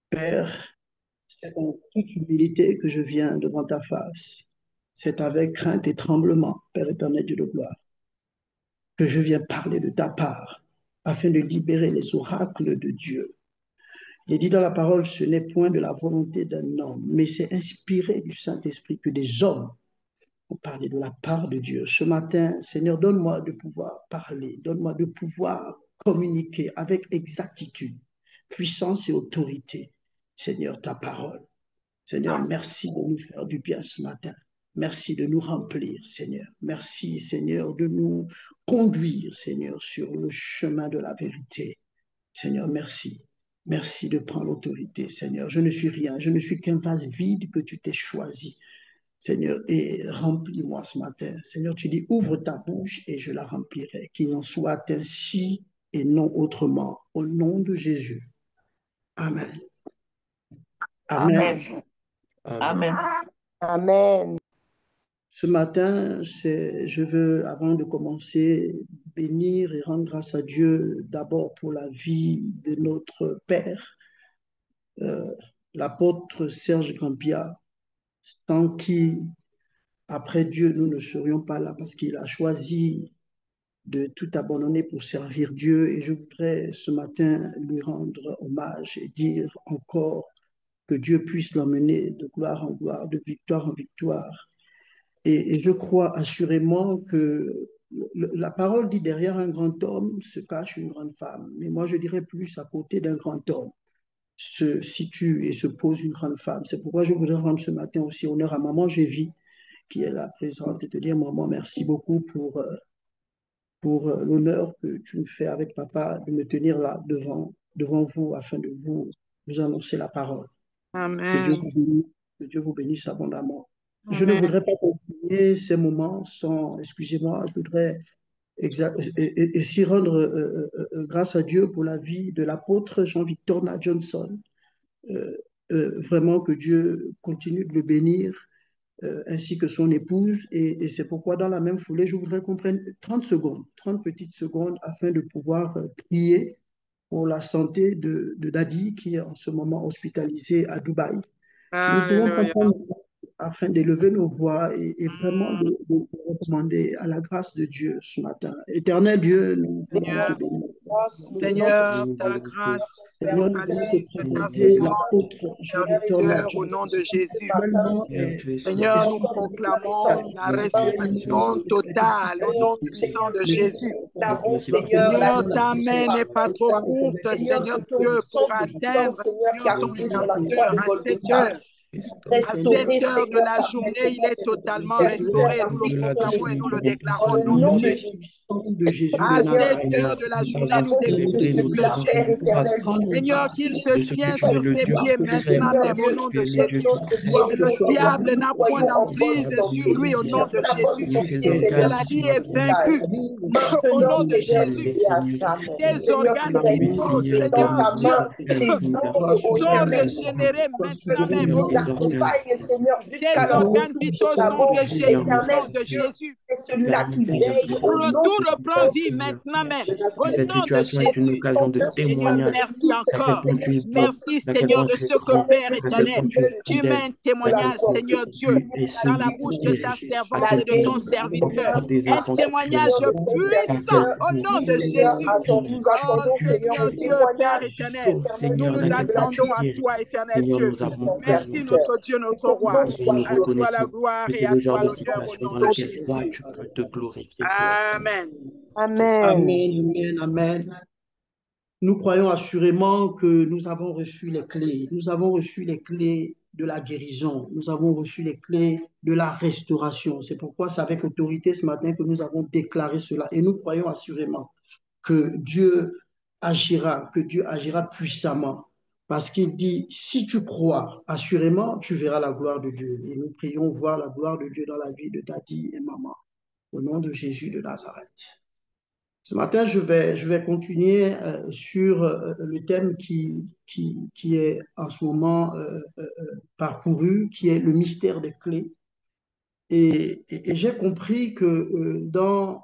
Père, c'est en toute humilité que je viens devant ta face. C'est avec crainte et tremblement, Père éternel Dieu de gloire, que je viens parler de ta part, afin de libérer les oracles de Dieu. Il est dit dans la parole, ce n'est point de la volonté d'un homme, mais c'est inspiré du Saint-Esprit que des hommes ont parlé de la part de Dieu. Ce matin, Seigneur, donne-moi de pouvoir parler, donne-moi de pouvoir communiquer avec exactitude, puissance et autorité. Seigneur, ta parole. Seigneur, merci de nous faire du bien ce matin. Merci de nous remplir, Seigneur. Merci, Seigneur, de nous conduire, Seigneur, sur le chemin de la vérité. Seigneur, merci. Merci de prendre l'autorité, Seigneur. Je ne suis rien, je ne suis qu'un vase vide que tu t'es choisi, Seigneur, et remplis-moi ce matin. Seigneur, tu dis, ouvre ta bouche et je la remplirai. Qu'il en soit ainsi et non autrement. Au nom de Jésus. Amen. Amen. Amen. Amen. Amen. Amen. Ce matin, je veux, avant de commencer, bénir et rendre grâce à Dieu d'abord pour la vie de notre Père, euh, l'apôtre Serge Campia, sans qui, après Dieu, nous ne serions pas là parce qu'il a choisi de tout abandonner pour servir Dieu. Et je voudrais ce matin lui rendre hommage et dire encore que Dieu puisse l'emmener de gloire en gloire, de victoire en victoire. Et je crois assurément que la parole dit derrière un grand homme se cache une grande femme. Mais moi, je dirais plus à côté d'un grand homme se situe et se pose une grande femme. C'est pourquoi je voudrais rendre ce matin aussi honneur à maman Gévie, qui est là présente, et te dire, maman, merci beaucoup pour l'honneur que tu me fais avec papa de me tenir là devant vous afin de vous annoncer la parole. Que Dieu Amen. vous bénisse, que Dieu vous bénisse abondamment. Je ne Amen. voudrais pas continuer ces moments sans, excusez-moi, je voudrais s'y rendre grâce à Dieu pour la vie de l'apôtre Jean-Victor Johnson. Euh, Vraiment que Dieu continue de le bénir, ainsi que son épouse. Et c'est pourquoi, dans la même foulée, je voudrais qu'on prenne 30 secondes, 30 petites secondes, afin de pouvoir prier pour la santé de Dadi, qui est en ce moment hospitalisé à Dubaï. Si nous pouvons Alléluia. comprendre afin d'élever nos voix et vraiment de recommander à la grâce de Dieu ce matin. Éternel Dieu, nous voulons te Seigneur, bénir. Seigneur, ta grâce Seigneur, nous voulons te focalise ta présenter séance l'apôtre sur ton Jean-Victor serviteur au Nadjon, nom de qui Jésus. actuellement Seigneur, est tu es Seigneur, nous souverain. proclamons la résurrection totale au nom puissant de Jésus. La Seigneur, ta guérison main n'est pas trop parfaite. courte, Seigneur, Seigneur que ton Dieu, pour sang de sang, atteindre, Seigneur, qui Seigneur, a ton coulé sur la croix serviteur de à cette heure. Golgotha, À cette restaurer, heure de Seigneur, la journée, il est totalement restauré. Nous le proclamons et nous le déclarons dans au le nom de nom de Jésus. Jésus. de Jésus de À Seigneur, cette Nazareth. heure de la Nous journée, avons nous déclarons célébré, que nous le Jésus-là, disons que Père nous Jésus, grâce éternel, je te Seigneur, qu'il remercie. se de ce que tient tu es sur le ses Dieu pieds suprême, maintenant Seigneur même au Dieu, nom tu de es le que Dieu Jésus. notre parfait, vie Que et le notre tu es diable famille n'a point soyons en bonne d'emprise sur santé, lui au nom Seigneur, de que la bonne Jésus. et ses santé, Que cette Seigneur, organes soit qui maladie sont est totale. vaincue au Maintenant, nom de Seigneur tu Jésus. Dieu, es et à Seigneur des jamais. Tes Seigneurs, Seigneur, que organes ta oui vitaux, vie Seigneur est dans des Seigneur ta Dieu, Dieu, main, suprême tes Seigneur, anges, ô sont éternel, régénérés maintenant même qui Seigneur au des nom de organes, Jésus. t'accompagne, Seigneur, jusqu'à Tes l'heure organes où nous vitaux sont avons. Seigneur régénérés au nom Éternel de Dieu, Jésus. c'est tu as celui-là qui Seigneur veille des au nom Tout de reprend ton vie Seigneur. maintenant même au Cette nom de situation est une Jésus. occasion de Seigneur, témoignage merci d'à quel encore. point tu es bon, Merci d'à quel Seigneur point de tu es ce que grand, Père d'à quel éternel, point tu es tu mets fidèle, un d'à quel témoignage, point Seigneur Dieu, tu es dans la celui qui bouche de ta guérit, à servante quel et de point ton tu serviteur. portes des Un enfants témoignage spirituellement puissant atteints au nom de Seigneur, Jésus. nous Oh attendons, tu Seigneur, Seigneur le Dieu, Père témoignage, éternel, sauves, éternel nous Seigneur, nous d'à Dieu, quel de point la tu attendons à guéris. toi, éternel Seigneur, Dieu. nous avons Merci besoin. serviteur. notre Dieu, Que notre ton roi. nom Et nous soit À toi la glorifié. reconnaissons gloire que et c'est à le genre toi de l'honneur au situation nom dans de laquelle toi, Jésus. tu peux te glorifier, toi. Amen. Amen. Amen, amen, amen. Nous croyons assurément que nous avons reçu les clés. Nous avons reçu les clés de la guérison. Nous avons reçu les clés de la restauration. C'est pourquoi c'est avec autorité ce matin que nous avons déclaré cela. Et nous croyons assurément que Dieu agira puissamment. Parce qu'il dit, si tu crois, assurément, tu verras la gloire de Dieu. Et nous prions voir la gloire de Dieu dans la vie de Daddy et maman. Au nom de Jésus de Nazareth. Ce matin, je vais continuer sur le thème qui est en ce moment parcouru, qui est le mystère des clés. Et j'ai compris que dans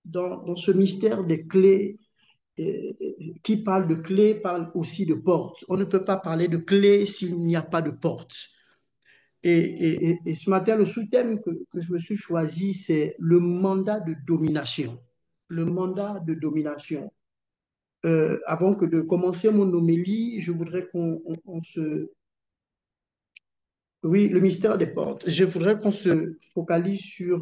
ce mystère des clés, qui parle de clé parle aussi de porte. On ne peut pas parler de clé s'il n'y a pas de porte. Et ce matin, le sous-thème que je me suis choisi, c'est le mandat de domination. Le mandat de domination. Avant que de commencer mon homélie, je voudrais qu'on se... Oui, le mystère des portes. Je voudrais qu'on se focalise sur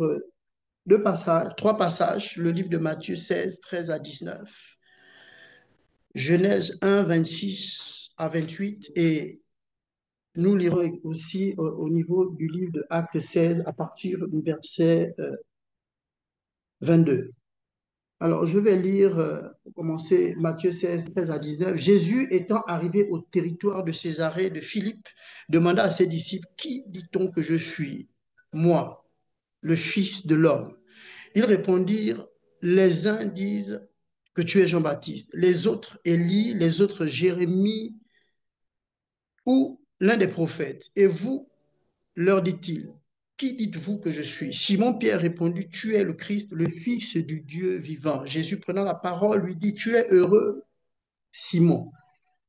deux passages, trois passages, le livre de Matthieu 16, 13 à 19, Genèse 1, 26 à 28, et nous lirons aussi au niveau du livre de Actes 16 à partir du verset 22. Alors, je vais lire, pour commencer, Matthieu 16, 13 à 19. Jésus étant arrivé au territoire de Césarée de Philippe, demanda à ses disciples, qui dit-on que je suis, moi, le Fils de l'homme? Ils répondirent, les uns disent que tu es Jean-Baptiste, les autres Élie, les autres Jérémie ou l'un des prophètes. Et vous, leur dit-il, qui dites-vous que je suis? Simon-Pierre répondit, tu es le Christ, le Fils du Dieu vivant. Jésus prenant la parole lui dit, tu es heureux, Simon,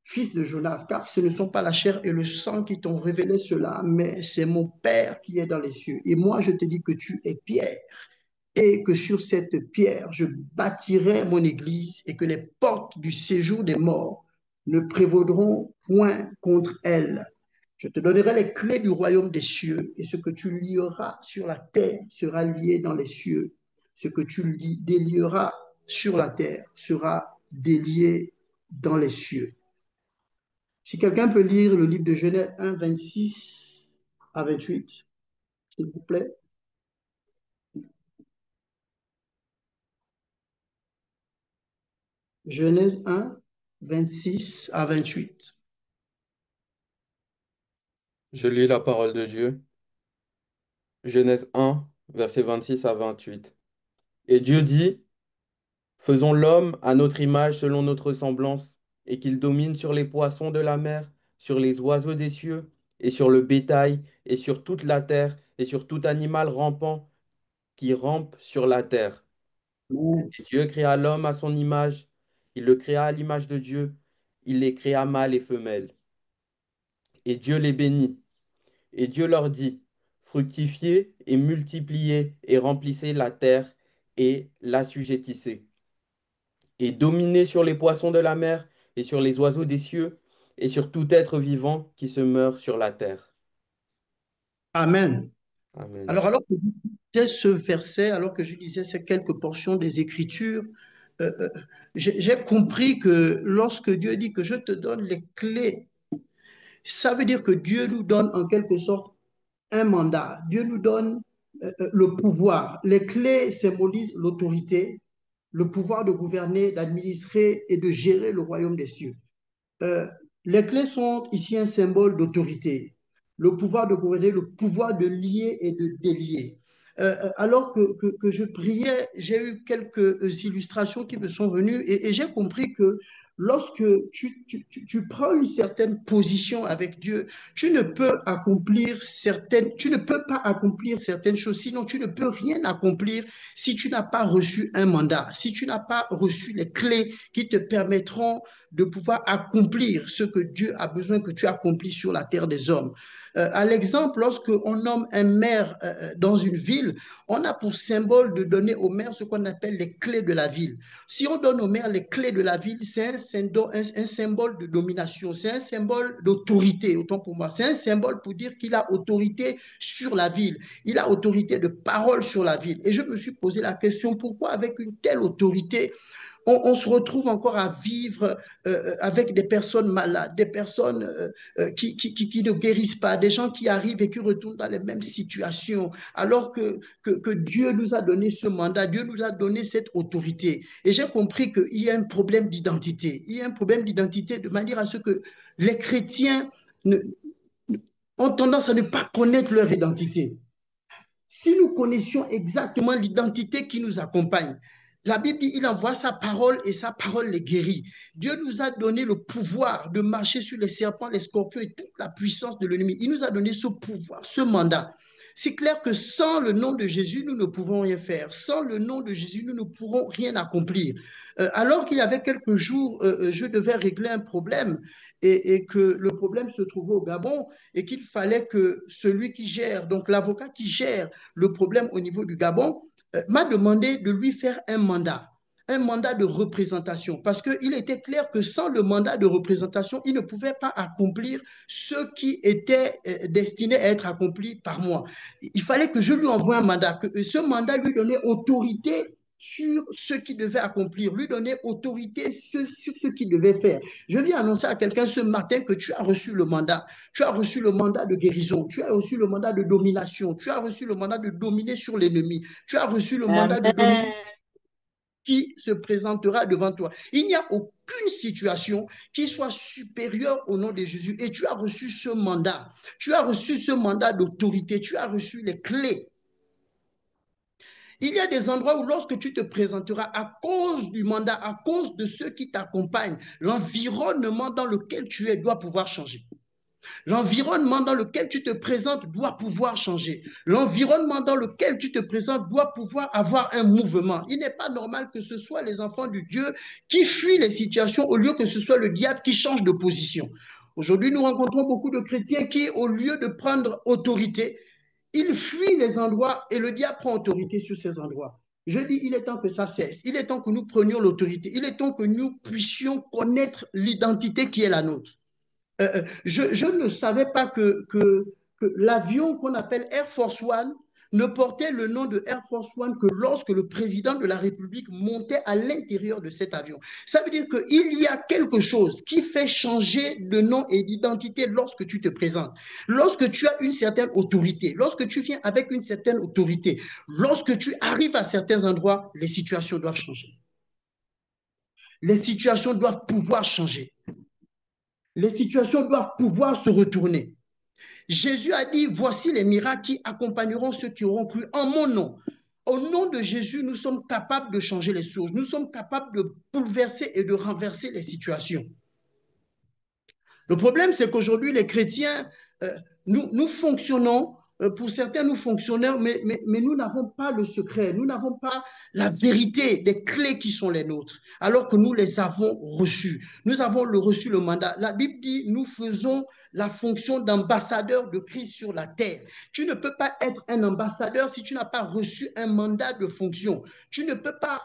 fils de Jonas, car ce ne sont pas la chair et le sang qui t'ont révélé cela, mais c'est mon Père qui est dans les cieux. Et moi, je te dis que tu es Pierre, et que sur cette pierre, je bâtirai mon église, et que les portes du séjour des morts ne prévaudront point contre elle. Je te donnerai les clés du royaume des cieux, et ce que tu lieras sur la terre sera lié dans les cieux. Ce que tu délieras sur la terre sera délié dans les cieux. Si quelqu'un peut lire le livre de Genèse 1, 26 à 28, s'il vous plaît. Genèse 1, 26 à 28. Je lis la parole de Dieu. Genèse 1, versets 26 à 28. Et Dieu dit, faisons l'homme à notre image selon notre ressemblance, et qu'il domine sur les poissons de la mer, sur les oiseaux des cieux, et sur le bétail, et sur toute la terre, et sur tout animal rampant qui rampe sur la terre. Et Dieu créa l'homme à son image, il le créa à l'image de Dieu, il les créa mâles et femelles. Et Dieu les bénit. Et Dieu leur dit, fructifiez et multipliez et remplissez la terre et l'assujettissez. Et dominez sur les poissons de la mer et sur les oiseaux des cieux et sur tout être vivant qui se meurt sur la terre. Amen. Amen. Alors que je lisais ce verset, alors que je lisais ces quelques portions des Écritures, euh, euh, j'ai compris que lorsque Dieu dit que je te donne les clés, ça veut dire que Dieu nous donne en quelque sorte un mandat. Dieu nous donne le pouvoir. Les clés symbolisent l'autorité, le pouvoir de gouverner, d'administrer et de gérer le royaume des cieux. Euh, les clés sont ici un symbole d'autorité, le pouvoir de gouverner, le pouvoir de lier et de délier. Alors que je priais, j'ai eu quelques illustrations qui me sont venues et j'ai compris que lorsque tu prends une certaine position avec Dieu, tu ne peux tu ne peux pas accomplir certaines choses, sinon tu ne peux rien accomplir si tu n'as pas reçu un mandat, si tu n'as pas reçu les clés qui te permettront de pouvoir accomplir ce que Dieu a besoin que tu accomplisses sur la terre des hommes. À l'exemple, lorsqu'on nomme un maire dans une ville, on a pour symbole de donner au maire ce qu'on appelle les clés de la ville. Si on donne au maire les clés de la ville, c'est un symbole de domination, c'est un symbole d'autorité, autant pour moi. C'est un symbole pour dire qu'il a autorité sur la ville, il a autorité de parole sur la ville. Et je me suis posé la question, pourquoi avec une telle autorité, on se retrouve encore à vivre avec des personnes malades, des personnes qui ne guérissent pas, des gens qui arrivent et qui retournent dans les mêmes situations, alors que Dieu nous a donné ce mandat, Dieu nous a donné cette autorité. Et j'ai compris qu'il y a un problème d'identité. Il y a un problème d'identité de manière à ce que les chrétiens ont tendance à ne pas connaître leur identité. Si nous connaissions exactement l'identité qui nous accompagne, La Bible dit, il envoie sa parole et sa parole les guérit. Dieu nous a donné le pouvoir de marcher sur les serpents, les scorpions et toute la puissance de l'ennemi. Il nous a donné ce pouvoir, ce mandat. C'est clair que sans le nom de Jésus, nous ne pouvons rien faire. Sans le nom de Jésus, nous ne pourrons rien accomplir. Alors qu'il y avait quelques jours, je devais régler un problème et que le problème se trouvait au Gabon et qu'il fallait que celui qui gère, donc l'avocat qui gère le problème au niveau du Gabon, m'a demandé de lui faire un mandat de représentation, parce qu'il était clair que sans le mandat de représentation, il ne pouvait pas accomplir ce qui était destiné à être accompli par moi. Il fallait que je lui envoie un mandat, que ce mandat lui donnait autorité sur ce qu'il devait accomplir, lui donner autorité sur ce qu'il devait faire. Je viens annoncer à quelqu'un ce matin que tu as reçu le mandat. Tu as reçu le mandat de guérison, tu as reçu le mandat de domination, tu as reçu le mandat de dominer sur l'ennemi, tu as reçu le mandat de dominer qui se présentera devant toi. Il n'y a aucune situation qui soit supérieure au nom de Jésus. Et tu as reçu ce mandat. Tu as reçu ce mandat d'autorité. Tu as reçu les clés. Il y a des endroits où lorsque tu te présenteras à cause du mandat, à cause de ceux qui t'accompagnent, l'environnement dans lequel tu es doit pouvoir changer. L'environnement dans lequel tu te présentes doit pouvoir changer. L'environnement dans lequel tu te présentes doit pouvoir avoir un mouvement. Il n'est pas normal que ce soit les enfants de Dieu qui fuient les situations au lieu que ce soit le diable qui change de position. Aujourd'hui, nous rencontrons beaucoup de chrétiens qui, au lieu de prendre autorité, ils fuient les endroits et le diable prend autorité sur ces endroits. Je dis, il est temps que ça cesse. Il est temps que nous prenions l'autorité. Il est temps que nous puissions connaître l'identité qui est la nôtre. Je ne savais pas que l'avion qu'on appelle Air Force One ne portait le nom de Air Force One que lorsque le président de la République montait à l'intérieur de cet avion. Ça veut dire qu'il y a quelque chose qui fait changer de nom et d'identité lorsque tu te présentes. Lorsque tu as une certaine autorité, lorsque tu viens avec une certaine autorité, lorsque tu arrives à certains endroits, les situations doivent changer. Les situations doivent pouvoir changer. Les situations doivent pouvoir se retourner. Jésus a dit, voici les miracles qui accompagneront ceux qui auront cru en mon nom. Au nom de Jésus, nous sommes capables de changer les choses. Nous sommes capables de bouleverser et de renverser les situations. Le problème, c'est qu'aujourd'hui, les chrétiens, nous fonctionnons, pour certains, nous fonctionnons, mais nous n'avons pas le secret, nous n'avons pas la vérité des clés qui sont les nôtres, alors que nous les avons reçues. Nous avons reçu le mandat. La Bible dit, nous faisons la fonction d'ambassadeur de Christ sur la terre. Tu ne peux pas être un ambassadeur si tu n'as pas reçu un mandat de fonction. Tu ne peux pas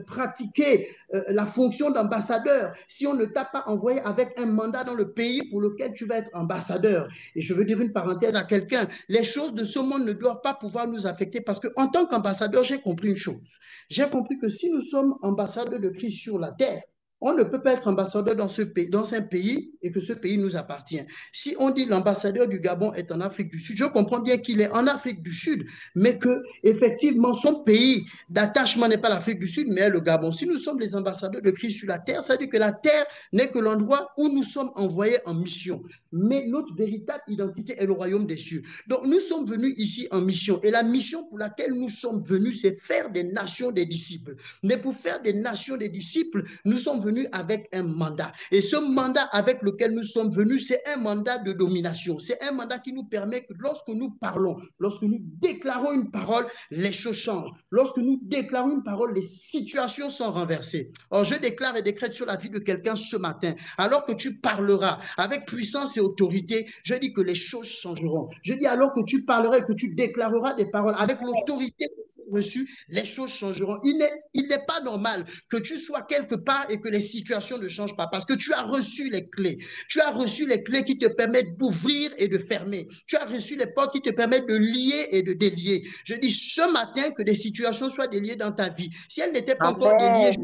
pratiquer la fonction d'ambassadeur si on ne t'a pas envoyé avec un mandat dans le pays pour lequel tu vas être ambassadeur. Et je veux dire une parenthèse à quelqu'un, les choses de ce monde ne doivent pas pouvoir nous affecter parce qu'en tant qu'ambassadeur, j'ai compris une chose. J'ai compris que si nous sommes ambassadeurs de Christ sur la terre, on ne peut pas être ambassadeur dans un pays et que ce pays nous appartient. Si on dit l'ambassadeur du Gabon est en Afrique du Sud, je comprends bien qu'il est en Afrique du Sud, mais que effectivement son pays d'attachement n'est pas l'Afrique du Sud, mais le Gabon. Si nous sommes les ambassadeurs de Christ sur la terre, ça veut dire que la terre n'est que l'endroit où nous sommes envoyés en mission. Mais notre véritable identité est le royaume des cieux. Donc nous sommes venus ici en mission. Et la mission pour laquelle nous sommes venus, c'est faire des nations des disciples. Mais pour faire des nations des disciples, nous sommes venus avec un mandat. Et ce mandat avec lequel nous sommes venus, c'est un mandat de domination. C'est un mandat qui nous permet que lorsque nous parlons, lorsque nous déclarons une parole, les choses changent. Lorsque nous déclarons une parole, les situations sont renversées. Or, je déclare et décrète sur la vie de quelqu'un ce matin, alors que tu parleras avec puissance et autorité, je dis que les choses changeront. Je dis alors que tu parleras et que tu déclareras des paroles avec l'autorité que tu as reçue, les choses changeront. Il n'est pas normal que tu sois quelque part et que les situations ne changent pas parce que tu as reçu les clés. Tu as reçu les clés qui te permettent d'ouvrir et de fermer. Tu as reçu les portes qui te permettent de lier et de délier. Je dis ce matin que des situations soient déliées dans ta vie. Si elles n'étaient pas encore déliées, je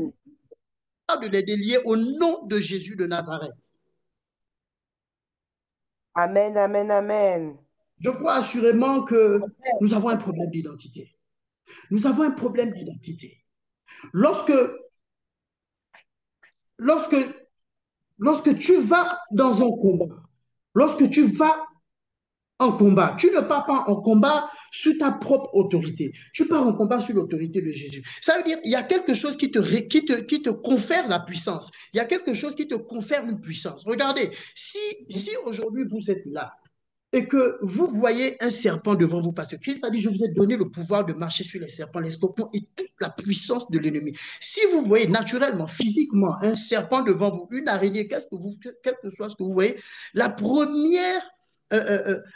parle de les délier au nom de Jésus de Nazareth. Amen, amen, amen. Je crois assurément que nous avons un problème d'identité. Nous avons un problème d'identité. Lorsque tu vas dans un combat, lorsque tu vas en combat. Tu ne pars pas en combat sur ta propre autorité. Tu pars en combat sur l'autorité de Jésus. Ça veut dire qu'il y a quelque chose qui te confère la puissance. Il y a quelque chose qui te confère une puissance. Regardez, si aujourd'hui vous êtes là, et que vous voyez un serpent devant vous, parce que Christ a dit, je vous ai donné le pouvoir de marcher sur les serpents, les scorpions et toute la puissance de l'ennemi. Si vous voyez naturellement, physiquement, un serpent devant vous, une araignée, quel que soit ce que vous voyez, la première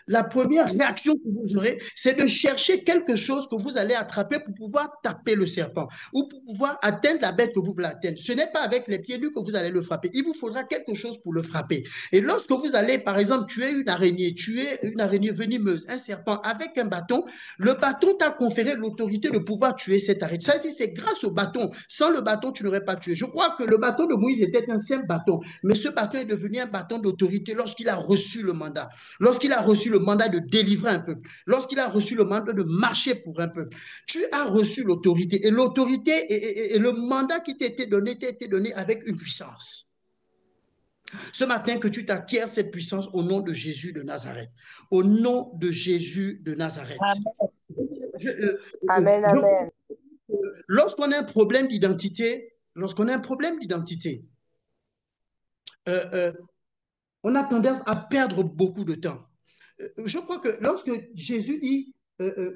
la première réaction que vous aurez, c'est de chercher quelque chose que vous allez attraper pour pouvoir taper le serpent ou pour pouvoir atteindre la bête que vous voulez atteindre. Ce n'est pas avec les pieds nus que vous allez le frapper. Il vous faudra quelque chose pour le frapper. Et lorsque vous allez, par exemple, tuer une araignée venimeuse, un serpent avec un bâton, le bâton t'a conféré l'autorité de pouvoir tuer cette araignée. Ça, c'est grâce au bâton. Sans le bâton, tu n'aurais pas tué. Je crois que le bâton de Moïse était un simple bâton, mais ce bâton est devenu un bâton d'autorité lorsqu'il a reçu le mandat. Lorsqu'il a reçu le mandat de délivrer un peuple, lorsqu'il a reçu le mandat de marcher pour un peuple, tu as reçu l'autorité. Et l'autorité et le mandat qui t'a été donné avec une puissance. Ce matin, que tu t'acquières cette puissance au nom de Jésus de Nazareth. Au nom de Jésus de Nazareth. Amen, amen. Lorsqu'on a un problème d'identité, on a tendance à perdre beaucoup de temps. Je crois que lorsque Jésus dit,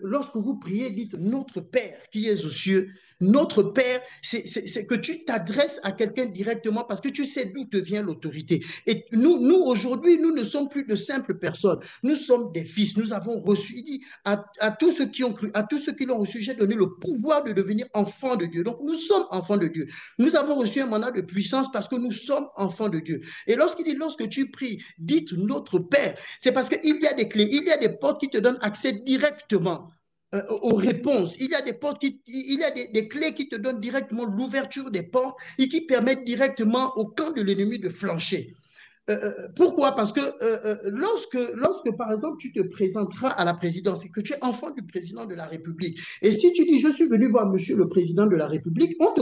lorsque vous priez, dites notre Père qui est aux cieux. Notre Père, c'est que tu t'adresses à quelqu'un directement parce que tu sais d'où te vient l'autorité. Et nous aujourd'hui, nous ne sommes plus de simples personnes. Nous sommes des fils. Nous avons reçu, il dit, à tous ceux qui ont cru, à tous ceux qui l'ont reçu, j'ai donné le pouvoir de devenir enfants de Dieu. Donc nous sommes enfants de Dieu. Nous avons reçu un mandat de puissance parce que nous sommes enfants de Dieu. Et lorsqu'il dit, lorsque tu pries, dites notre Père, c'est parce qu'il y a des clés, il y a des portes qui te donnent accès directement aux réponses. Il y a des clés qui te donnent directement l'ouverture des portes et qui permettent directement au camp de l'ennemi de flancher. Pourquoi? Parce que lorsque, par exemple, tu te présenteras à la présidence et que tu es enfant du président de la République, et si tu dis, je suis venu voir monsieur le président de la République, on te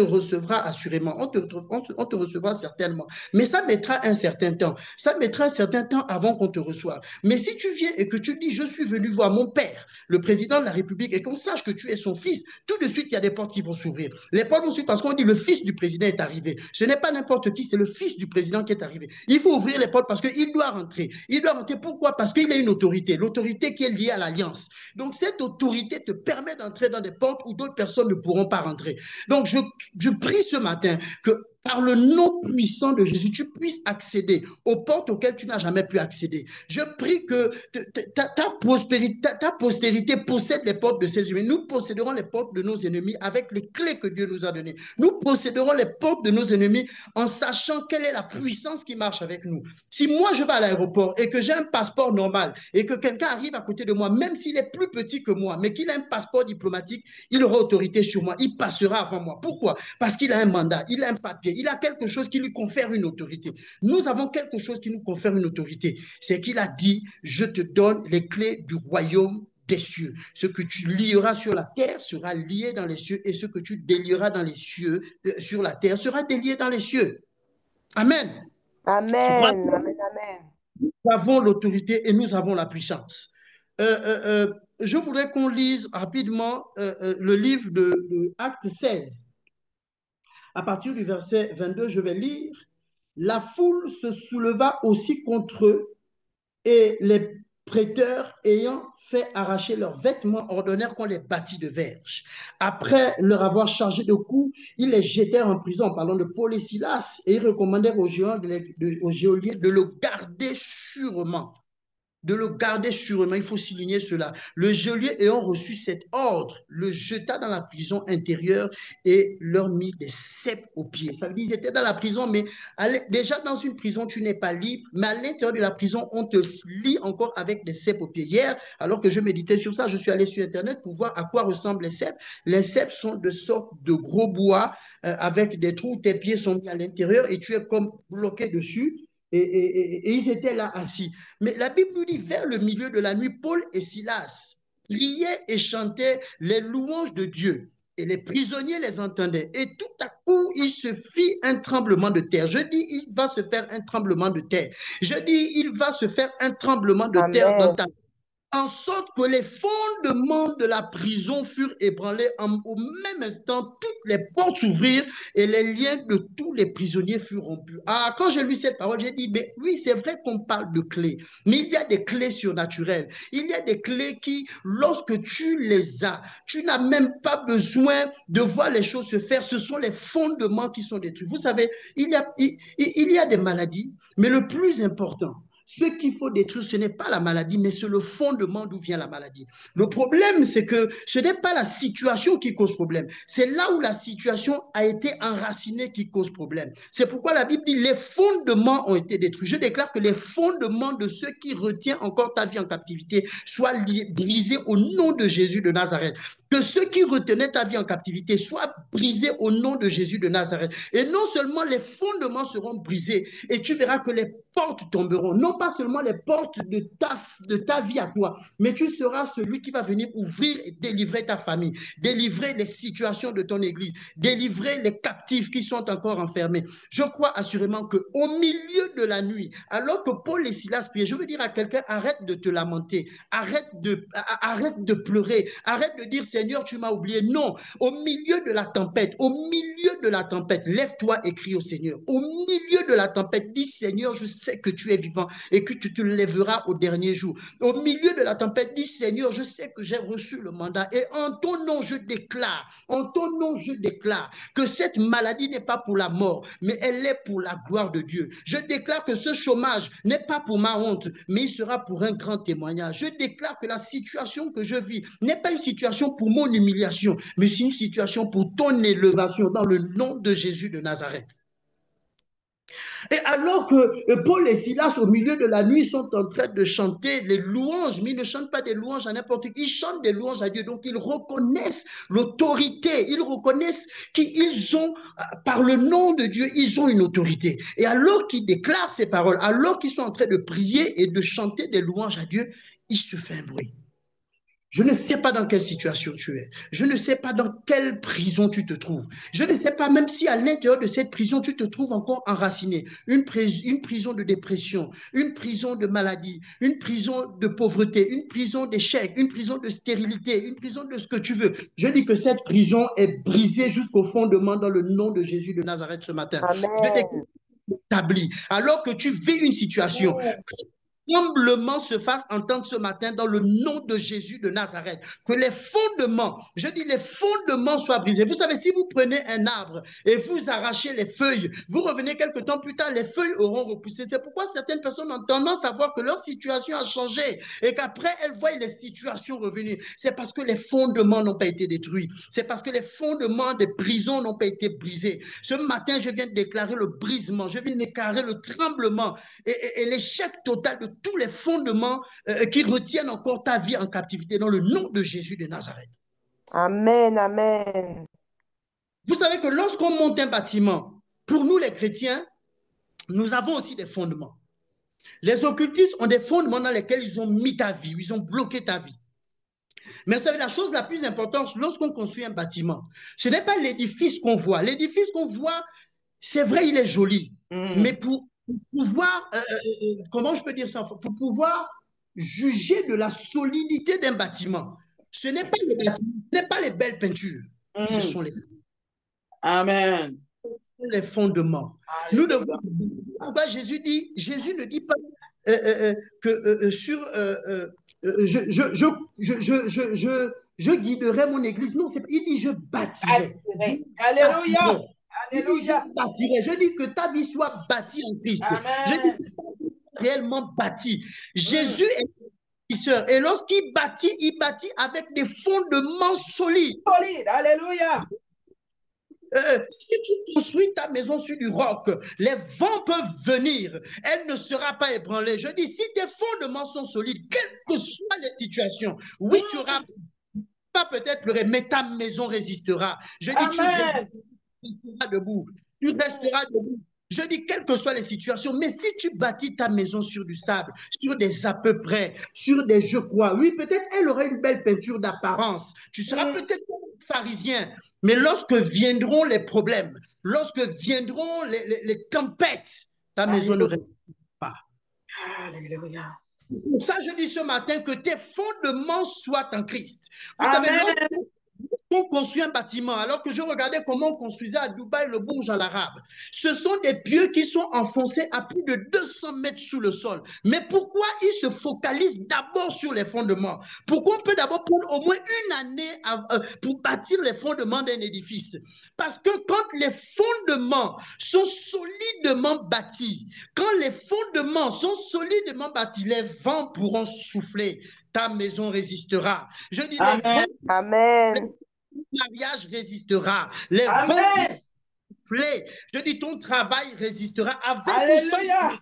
recevra assurément, on te recevra certainement, mais ça mettra un certain temps. Ça mettra un certain temps avant qu'on te reçoive. Mais si tu viens et que tu dis, je suis venu voir mon père, le président de la République, et qu'on sache que tu es son fils, tout de suite, il y a des portes qui vont s'ouvrir. Les portes vont s'ouvrir parce qu'on dit, le fils du président est arrivé. Ce n'est pas n'importe qui, c'est le fils du président qui est arrivé. Il faut ouvrir les portes parce qu'il doit rentrer. Il doit rentrer pourquoi? Parce qu'il a une autorité, l'autorité qui est liée à l'alliance. Donc cette autorité te permet d'entrer dans des portes où d'autres personnes ne pourront pas rentrer. Donc je prie ce matin que par le nom puissant de Jésus, tu puisses accéder aux portes auxquelles tu n'as jamais pu accéder. Je prie que ta postérité possède les portes de ses ennemis. Nous posséderons les portes de nos ennemis avec les clés que Dieu nous a données. Nous posséderons les portes de nos ennemis en sachant quelle est la puissance qui marche avec nous. Si moi je vais à l'aéroport et que j'ai un passeport normal et que quelqu'un arrive à côté de moi, même s'il est plus petit que moi, mais qu'il a un passeport diplomatique, il aura autorité sur moi, il passera avant moi. Pourquoi? Parce qu'il a un mandat, il a un papier, il a quelque chose qui lui confère une autorité. Nous avons quelque chose qui nous confère une autorité. C'est qu'il a dit, je te donne les clés du royaume des cieux. Ce que tu lieras sur la terre sera lié dans les cieux et ce que tu délieras dans les cieux, sur la terre sera délié dans les cieux. Amen. Amen, amen, amen. Nous avons l'autorité et nous avons la puissance. Je voudrais qu'on lise rapidement le livre de Actes 16. À partir du verset 22, je vais lire. La foule se souleva aussi contre eux et les prêteurs ayant fait arracher leurs vêtements ordonnèrent qu'on les bâtît de verges. Après leur avoir chargé de coups, ils les jetèrent en prison en parlant de Paul et Silas et ils recommandèrent aux geôliers de le garder sûrement. De le garder sûrement, il faut souligner cela. Le geôlier ayant reçu cet ordre, le jeta dans la prison intérieure et leur mit des cèpes aux pieds. Ça veut dire qu'ils étaient dans la prison, mais déjà dans une prison, tu n'es pas libre, mais à l'intérieur de la prison, on te lie encore avec des cèpes aux pieds. Hier, alors que je méditais sur ça, je suis allé sur Internet pour voir à quoi ressemblent les cèpes. Les cèpes sont de sortes de gros bois avec des trous, tes pieds sont mis à l'intérieur et tu es comme bloqué dessus. Et ils étaient là assis. Mais la Bible nous dit, vers le milieu de la nuit, Paul et Silas priaient et chantaient les louanges de Dieu. Et les prisonniers les entendaient. Et tout à coup, il se fit un tremblement de terre. Je dis, il va se faire un tremblement de terre. Je dis, il va se faire un tremblement de terre dans Amen. ta en sorte que les fondements de la prison furent ébranlés. Au même instant, toutes les portes s'ouvrirent et les liens de tous les prisonniers furent rompus. Ah, quand j'ai lu cette parole, j'ai dit, mais oui, c'est vrai qu'on parle de clés, mais il y a des clés surnaturelles. Il y a des clés qui, lorsque tu les as, tu n'as même pas besoin de voir les choses se faire. Ce sont les fondements qui sont détruits. Vous savez, il y a des maladies, mais le plus important, ce qu'il faut détruire, ce n'est pas la maladie, mais c'est le fondement d'où vient la maladie. Le problème, c'est que ce n'est pas la situation qui cause problème. C'est là où la situation a été enracinée qui cause problème. C'est pourquoi la Bible dit les fondements ont été détruits. Je déclare que les fondements de ceux qui retiennent encore ta vie en captivité soient brisés au nom de Jésus de Nazareth. Que ceux qui retenaient ta vie en captivité soient brisés au nom de Jésus de Nazareth. Et non seulement les fondements seront brisés, et tu verras que les portes tomberont. Non pas seulement les portes de ta vie à toi, mais tu seras celui qui va venir ouvrir et délivrer ta famille, délivrer les situations de ton église, délivrer les captifs qui sont encore enfermés. Je crois assurément qu'au milieu de la nuit, alors que Paul et Silas priaient, je veux dire à quelqu'un, arrête de te lamenter, arrête de pleurer, arrête de dire Seigneur, tu m'as oublié. Non, au milieu de la tempête, lève-toi et crie au Seigneur. Au milieu de la tempête, dis Seigneur, je sais que tu es vivant et que tu te lèveras au dernier jour. Au milieu de la tempête, dis Seigneur, je sais que j'ai reçu le mandat et en ton nom, je déclare que cette maladie n'est pas pour la mort, mais elle est pour la gloire de Dieu. Je déclare que ce chômage n'est pas pour ma honte, mais il sera pour un grand témoignage. Je déclare que la situation que je vis n'est pas une situation pour mon humiliation, mais c'est une situation pour ton élévation dans le nom de Jésus de Nazareth. Et alors que Paul et Silas, au milieu de la nuit, sont en train de chanter les louanges, mais ils ne chantent pas des louanges à n'importe qui, ils chantent des louanges à Dieu. Donc, ils reconnaissent l'autorité, ils reconnaissent qu'ils ont, par le nom de Dieu, ils ont une autorité. Et alors qu'ils déclarent ces paroles, alors qu'ils sont en train de prier et de chanter des louanges à Dieu, il se fait un bruit. Je ne sais pas dans quelle situation tu es. Je ne sais pas dans quelle prison tu te trouves. Je ne sais pas même si à l'intérieur de cette prison, tu te trouves encore enraciné. Une prison de dépression, une prison de maladie, une prison de pauvreté, une prison d'échec, une prison de stérilité, une prison de ce que tu veux. Je dis que cette prison est brisée jusqu'au fondement dans le nom de Jésus de Nazareth ce matin. Amen. Je t'établis. Alors que tu vis une situation, tremblement se fasse entendre ce matin dans le nom de Jésus de Nazareth. Que les fondements, je dis les fondements soient brisés. Vous savez, si vous prenez un arbre et vous arrachez les feuilles, vous revenez quelque temps plus tard, les feuilles auront repoussé. C'est pourquoi certaines personnes ont tendance à voir que leur situation a changé et qu'après, elles voient les situations revenir. C'est parce que les fondements n'ont pas été détruits. C'est parce que les fondements des prisons n'ont pas été brisés. Ce matin, je viens de déclarer le brisement, je viens de déclarer le tremblement et l'échec total de tous les fondements qui retiennent encore ta vie en captivité dans le nom de Jésus de Nazareth. Amen, amen. Vous savez que lorsqu'on monte un bâtiment, pour nous les chrétiens, nous avons aussi des fondements. Les occultistes ont des fondements dans lesquels ils ont mis ta vie, ils ont bloqué ta vie. Mais vous savez, la chose la plus importante, lorsqu'on construit un bâtiment, ce n'est pas l'édifice qu'on voit. L'édifice qu'on voit, c'est vrai, il est joli, mais pour pouvoir, comment je peux dire ça, pour pouvoir juger de la solidité d'un bâtiment, ce n'est pas le bâtiment, ce n'est pas les belles peintures, ce sont Amen. les fondements. Nous devons, pourquoi Jésus ne dit pas que sur je guiderai mon église. Non, il dit je bâtirai. Alléluia. Alléluia. Je dis que ta vie soit bâtie en Christ. Amen. Je dis que ta vie soit réellement bâtie. Jésus est bâtisseur. Et lorsqu'il bâtit, il bâtit avec des fondements solides. Alléluia. Si tu construis ta maison sur du roc, les vents peuvent venir, elle ne sera pas ébranlée. Je dis, si tes fondements sont solides, quelles que soient les situations, oui, tu auras pas peut-être pleurer, mais ta maison résistera. Je dis, tu resteras debout. Tu resteras debout. Je dis, quelles que soient les situations, mais si tu bâtis ta maison sur du sable, sur des à peu près, sur des je crois, oui, peut-être elle aura une belle peinture d'apparence. Tu seras peut-être pharisien. Mais lorsque viendront les problèmes, lorsque viendront les tempêtes, ta maison ne reste pas. Alléluia. Pour ça, je dis ce matin que tes fondements soient en Christ. Vous savez, Amen. on construit un bâtiment, alors que je regardais comment on construisait à Dubaï le Burj Al Arab. Ce sont des pieux qui sont enfoncés à plus de 200 mètres sous le sol. Mais pourquoi ils se focalisent d'abord sur les fondements? Pourquoi on peut d'abord prendre au moins une année pour bâtir les fondements d'un édifice? Parce que quand les fondements sont solidement bâtis, quand les fondements sont solidement bâtis, les vents pourront souffler, ta maison résistera. Je dis, les vents, Amen. mariage résistera, les vents Amen. souffler. Je dis, ton travail résistera avec Alléluia.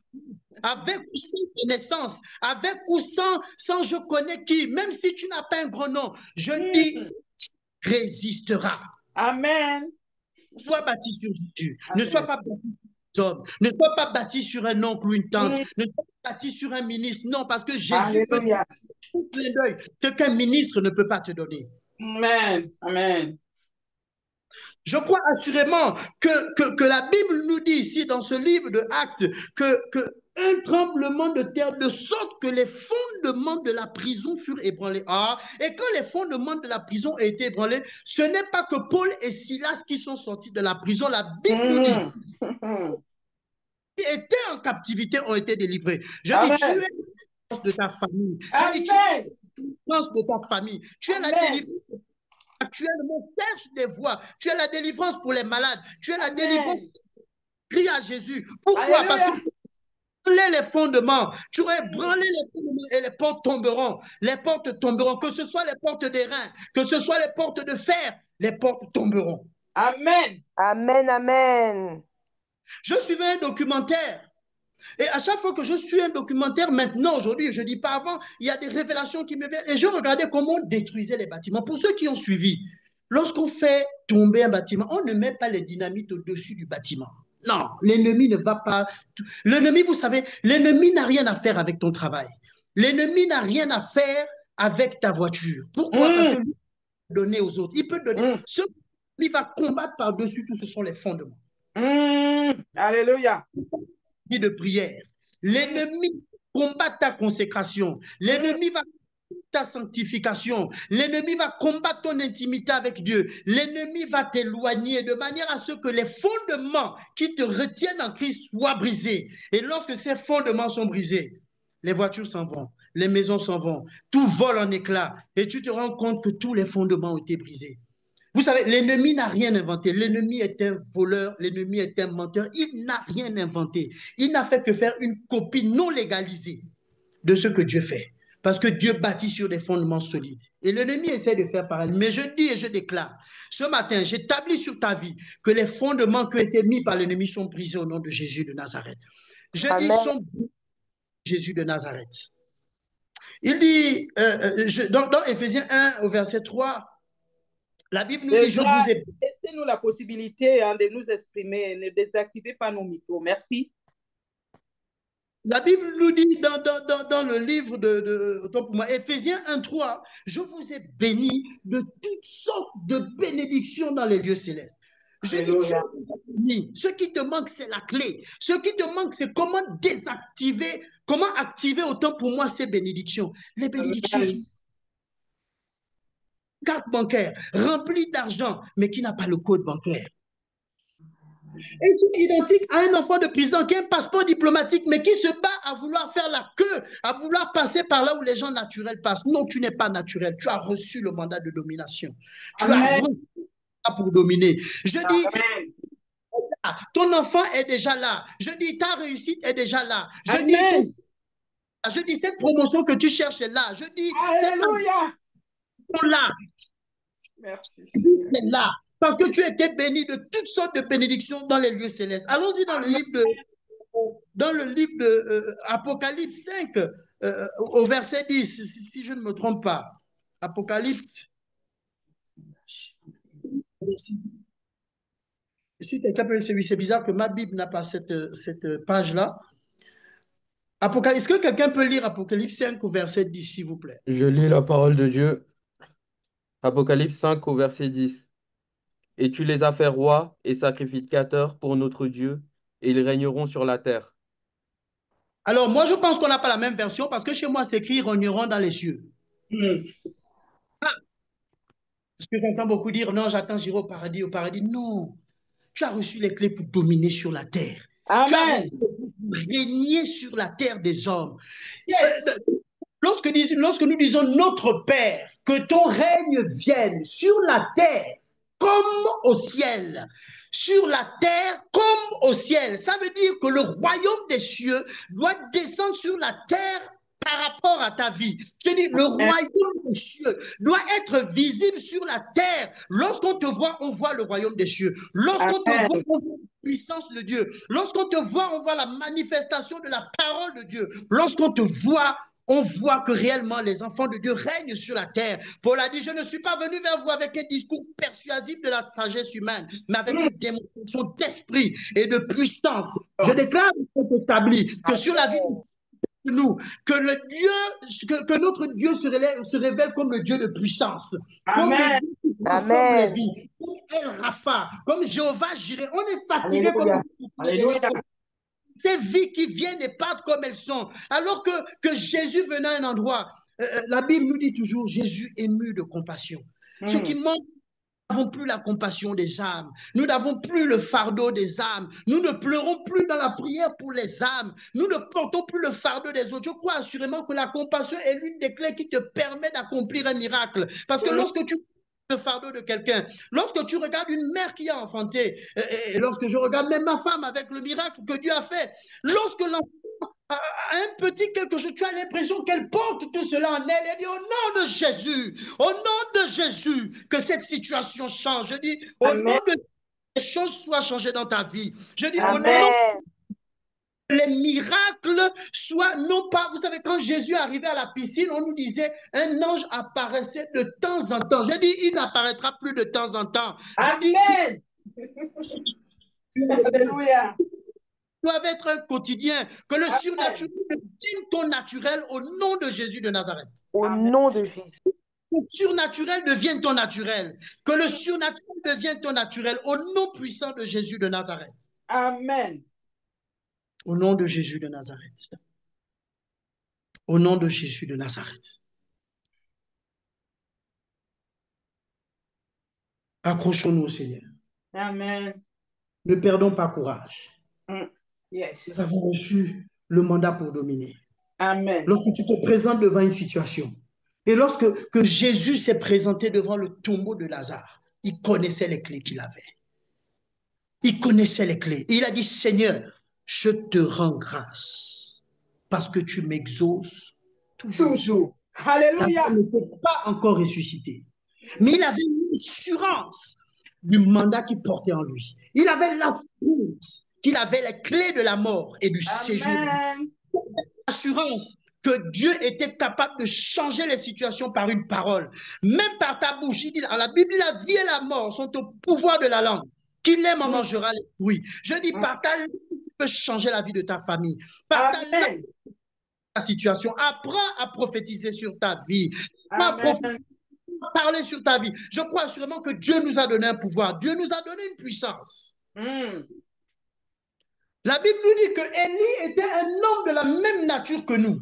ou sans connaissance, avec ou sans je connais qui, même si tu n'as pas un gros nom, je dis, résistera. Amen. Sois bâti sur Jésus. Amen. Ne sois pas bâti sur les hommes. Ne sois pas bâti sur un oncle ou une tante. Ne sois pas bâti sur un ministre. Non, parce que Jésus peut te Alléluia. donner ce qu'un ministre ne peut pas te donner. Amen. Amen. Je crois assurément que la Bible nous dit ici dans ce livre de Actes que un tremblement de terre de sorte que les fondements de la prison furent ébranlés. Ah, et quand les fondements de la prison ont été ébranlés, ce n'est pas que Paul et Silas qui sont sortis de la prison. La Bible nous dit qui étaient en captivité ont été délivrés. Je dis, tu es la délivrance de ta famille. Je dis, tu es la délivrance de ta famille. Tu es la délivrance. Actuellement, cherche des voies. Tu es la délivrance pour les malades. Tu es la délivrance. Crie à Jésus. Pourquoi? Alléluia. Parce que les fondements, tu aurais branlé les fondements et les portes tomberont. Les portes tomberont. Que ce soit les portes d'airain, que ce soit les portes de fer, les portes tomberont. Amen. Amen. Amen. Je suivais un documentaire. Et à chaque fois que je suis un documentaire, maintenant, aujourd'hui, je ne dis pas avant, il y a des révélations qui me viennent. Et je regardais comment on détruisait les bâtiments. Pour ceux qui ont suivi, lorsqu'on fait tomber un bâtiment, on ne met pas les dynamites au-dessus du bâtiment. Non, l'ennemi ne va pas. L'ennemi, vous savez, l'ennemi n'a rien à faire avec ton travail. L'ennemi n'a rien à faire avec ta voiture. Pourquoi? Parce que lui peut donner aux autres. Il peut donner. Ce qu'il va combattre par-dessus tout, ce sont les fondements. Alléluia. De prière. L'ennemi combat ta consécration. L'ennemi va ta sanctification. L'ennemi va combattre ton intimité avec Dieu. L'ennemi va t'éloigner de manière à ce que les fondements qui te retiennent en Christ soient brisés. Et lorsque ces fondements sont brisés, les voitures s'en vont, les maisons s'en vont, tout vole en éclats et tu te rends compte que tous les fondements ont été brisés. Vous savez, l'ennemi n'a rien inventé. L'ennemi est un voleur, l'ennemi est un menteur. Il n'a rien inventé. Il n'a fait que faire une copie non légalisée de ce que Dieu fait. Parce que Dieu bâtit sur des fondements solides. Et l'ennemi essaie de faire pareil. Mais je dis et je déclare, ce matin, j'établis sur ta vie que les fondements qui ont été mis par l'ennemi sont brisés au nom de Jésus de Nazareth. Je dis, sont brisés Jésus de Nazareth. Il dit, dans Éphésiens 1 au verset 3, la Bible nous dit, je vous ai... Laissez-nous la possibilité de nous exprimer, ne désactivez pas nos micros. Merci. La Bible nous dit dans le livre autant pour moi, Éphésiens 1:3, je vous ai béni de toutes sortes de bénédictions dans les lieux célestes. Je dis, ce qui te manque, c'est la clé. Ce qui te manque, c'est comment désactiver, comment activer autant pour moi ces bénédictions. Les bénédictions sont carte bancaire remplie d'argent, mais qui n'a pas le code bancaire. Et c'est identique à un enfant de président qui a un passeport diplomatique, mais qui se bat à vouloir faire la queue, à vouloir passer par là où les gens naturels passent. Non, tu n'es pas naturel. Tu as reçu le mandat de domination. Tu as reçu pour dominer. Je dis, ton enfant est déjà là. Je dis, ta réussite est déjà là. Je dis, cette promotion que tu cherches est là. Je dis, Alléluia. C'est là. Merci. C'est là. Parce que tu as été béni de toutes sortes de bénédictions dans les lieux célestes. Allons-y dans le livre de Apocalypse 5, au verset 10, si je ne me trompe pas. Apocalypse. Si quelqu'un peut essayer, c'est bizarre que ma Bible n'a pas cette page-là. Est-ce que quelqu'un peut lire Apocalypse 5 au verset 10, s'il vous plaît? Je lis la parole de Dieu. Apocalypse 5 au verset 10. Et tu les as fait rois et sacrificateurs pour notre Dieu, et ils régneront sur la terre. Alors, moi, je pense qu'on n'a pas la même version parce que chez moi, c'est écrit régneront dans les cieux. Parce que j'entends beaucoup dire, non, j'attends, j'irai au paradis, au paradis. Non, tu as reçu les clés pour dominer sur la terre. Tu as reçu Amen. les clés pour régner sur la terre des hommes. Yes. Lorsque nous disons notre Père, que ton règne vienne sur la terre comme au ciel, sur la terre comme au ciel, ça veut dire que le royaume des cieux doit descendre sur la terre par rapport à ta vie. Je dis, le royaume des cieux doit être visible sur la terre. Lorsqu'on te voit, on voit le royaume des cieux. Lorsqu'on te Amen. voit, on voit la puissance de Dieu. Lorsqu'on te voit, on voit la manifestation de la parole de Dieu. Lorsqu'on te voit, on voit que réellement les enfants de Dieu règnent sur la terre. Paul a dit, je ne suis pas venu vers vous avec un discours persuasif de la sagesse humaine, mais avec une démonstration d'esprit et de puissance. Je déclare établi que sur la vie de nous, que le Dieu, que notre Dieu se révèle comme le Dieu de puissance, comme le Amen. Dieu qui transforme les vies, comme El Rapha, comme Jéhovah Jireh. On est fatigué Alléluia. comme Alléluia. ces vies qui viennent et partent comme elles sont. Alors que Jésus venait à un endroit, la Bible nous dit toujours, Jésus ému de compassion. Ce qui manque, nous n'avons plus la compassion des âmes. Nous n'avons plus le fardeau des âmes. Nous ne pleurons plus dans la prière pour les âmes. Nous ne portons plus le fardeau des autres. Je crois assurément que la compassion est l'une des clés qui te permet d'accomplir un miracle. Parce que lorsque tu le fardeau de quelqu'un. Lorsque tu regardes une mère qui a enfanté, et lorsque je regarde même ma femme avec le miracle que Dieu a fait, lorsque l'enfant a un petit quelque chose, tu as l'impression qu'elle porte tout cela en elle. Elle dit au nom de Jésus, au nom de Jésus, que cette situation change. Je dis au nom Amen. de les choses soient changées dans ta vie. Je dis au nom Amen. les miracles soient non pas, vous savez, quand Jésus arrivait à la piscine, on nous disait un ange apparaissait de temps en temps. Je dis, il n'apparaîtra plus de temps en temps. Je dis, Amen. Alléluia. doit être un quotidien, que le Amen. surnaturel devienne ton naturel au nom de Jésus de Nazareth. Au Amen. nom de Jésus. Que le surnaturel devienne ton naturel. Que le surnaturel devienne ton naturel au nom puissant de Jésus de Nazareth. Amen. Au nom de Jésus de Nazareth. Au nom de Jésus de Nazareth. Accrochons-nous au Seigneur. Amen. Ne perdons pas courage. Yes. Nous avons reçu le mandat pour dominer. Amen. Lorsque tu te présentes devant une situation, et lorsque que Jésus s'est présenté devant le tombeau de Lazare, il connaissait les clés qu'il avait. Il connaissait les clés. Il a dit, Seigneur, je te rends grâce parce que tu m'exauces toujours. Toujours. Lazare Alléluia. n'était pas encore ressuscité, mais il avait une assurance du mandat qu'il portait en lui. Il avait l'assurance qu'il avait les clés de la mort et du séjour. Amen. L'assurance que Dieu était capable de changer les situations par une parole, même par ta bouche. Il dit, dans la Bible, la vie et la mort sont au pouvoir de la langue. Qui l'aime en mangera les fruits. Je dis, par ta langue, tu peux changer la vie de ta famille. Par ta langue, Amen. ta situation. Apprends à prophétiser sur ta vie. Apprends à Amen. parler sur ta vie. Je crois assurément que Dieu nous a donné un pouvoir. Dieu nous a donné une puissance. La Bible nous dit que Élie était un homme de la même nature que nous.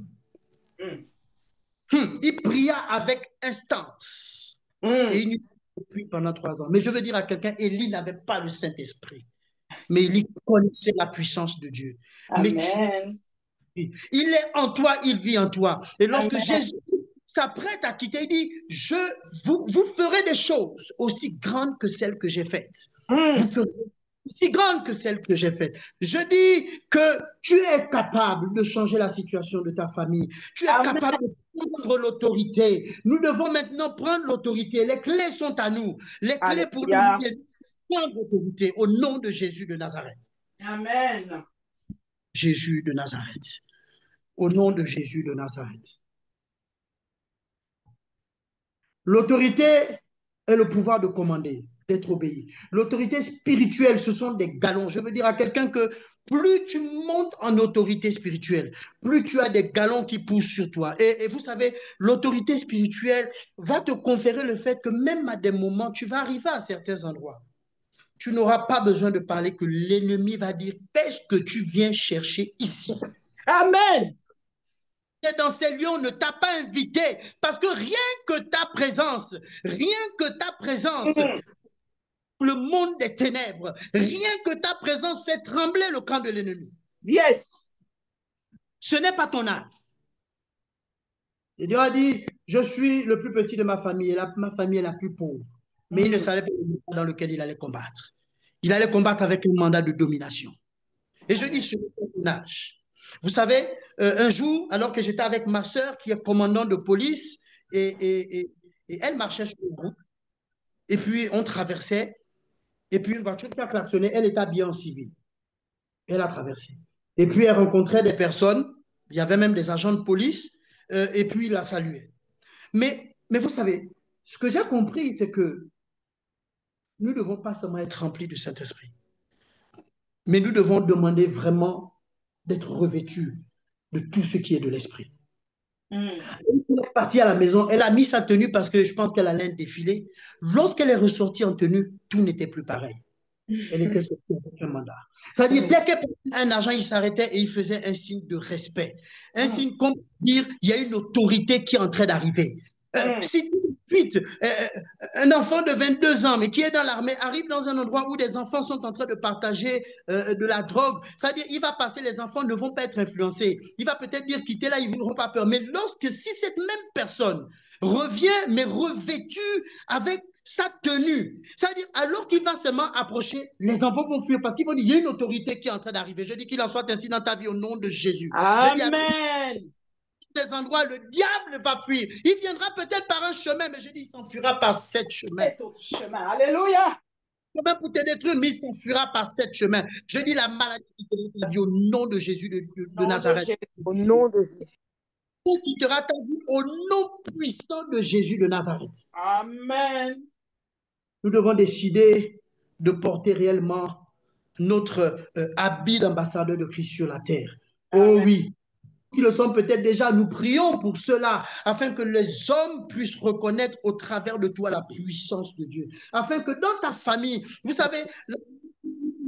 Il pria avec instance. Et il prie pendant 3 ans. Mais je veux dire à quelqu'un, Élie n'avait pas le Saint-Esprit. Mais Élie connaissait la puissance de Dieu. Mais Amen. il est en toi, il vit en toi. Et lorsque Amen. Jésus s'apprête à quitter, il dit, vous ferez des choses aussi grandes que celles que j'ai faites. Vous ferez aussi grandes que celles que j'ai faites. Je dis que tu es capable de changer la situation de ta famille. Tu es Amen. capable de prendre l'autorité. Nous devons maintenant prendre l'autorité. Les clés sont à nous. Les clés pour nous, Alléluia. prendre l'autorité au nom de Jésus de Nazareth. Amen. Jésus de Nazareth. Au nom de Jésus de Nazareth. L'autorité est le pouvoir de commander. d'être obéi. L'autorité spirituelle, ce sont des galons. Je veux dire à quelqu'un que plus tu montes en autorité spirituelle, plus tu as des galons qui poussent sur toi. Et vous savez, l'autorité spirituelle va te conférer le fait que même à des moments, tu vas arriver à certains endroits. Tu n'auras pas besoin de parler, que l'ennemi va dire, qu'est-ce que tu viens chercher ici? Amen. Dans ces lieux, on ne t'a pas invité parce que rien que ta présence, le monde des ténèbres, rien que ta présence fait trembler le camp de l'ennemi. Yes. Ce n'est pas ton âge. Et Dieu a dit, je suis le plus petit de ma famille et ma famille est la plus pauvre. Mais il ne savait pas le moment dans lequel il allait combattre. Il allait combattre avec un mandat de domination. Et je dis, ce n'est pas ton âge. Vous savez, un jour, alors que j'étais avec ma sœur qui est commandant de police, et elle marchait sur la route, et puis on traversait, et puis une voiture qui a klaxonné, elle était habillée en civil. Elle a traversé. Et puis elle rencontrait des personnes, il y avait même des agents de police, et puis il la saluait. Mais vous savez, ce que j'ai compris, c'est que nous ne devons pas seulement être remplis du Saint-Esprit, mais nous devons demander vraiment d'être revêtus de tout ce qui est de l'Esprit. Elle est partie à la maison, elle a mis sa tenue parce que je pense qu'elle allait un défilé. Lorsqu'elle est ressortie en tenue, tout n'était plus pareil. Elle était sortie avec un mandat. C'est-à-dire, dès qu'elle prenait un argent, il s'arrêtait et il faisait un signe de respect. Un signe comme dire, il y a une autorité qui est en train d'arriver. Si tout de suite, un enfant de 22 ans, mais qui est dans l'armée, arrive dans un endroit où des enfants sont en train de partager de la drogue, c'est-à-dire, il va passer, les enfants ne vont pas être influencés. Il va peut-être dire, quittez là, ils n'auront pas peur. Mais si cette même personne revient, mais revêtue avec sa tenue, c'est-à-dire, alors qu'il va seulement approcher, les enfants vont fuir parce qu'ils vont dire, il y a une autorité qui est en train d'arriver. Je dis qu'il en soit ainsi dans ta vie au nom de Jésus. Amen. Des endroits, le diable va fuir. Il viendra peut-être par un chemin, mais je dis, il s'enfuira par 7 chemins. Alléluia. Chemin pour te détruire, mais il s'enfuira par 7 chemins. Je dis, la maladie qui te ta vie au nom de Jésus de Nazareth. Au nom de Jésus. Qui quittera ta vie au nom puissant de Jésus de Nazareth. Amen. Nous devons décider de porter réellement notre habit d'ambassadeur de Christ sur la terre. Oh oui, qui le sont peut-être déjà, nous prions pour cela, afin que les hommes puissent reconnaître au travers de toi la puissance de Dieu. Afin que dans ta famille, vous savez, la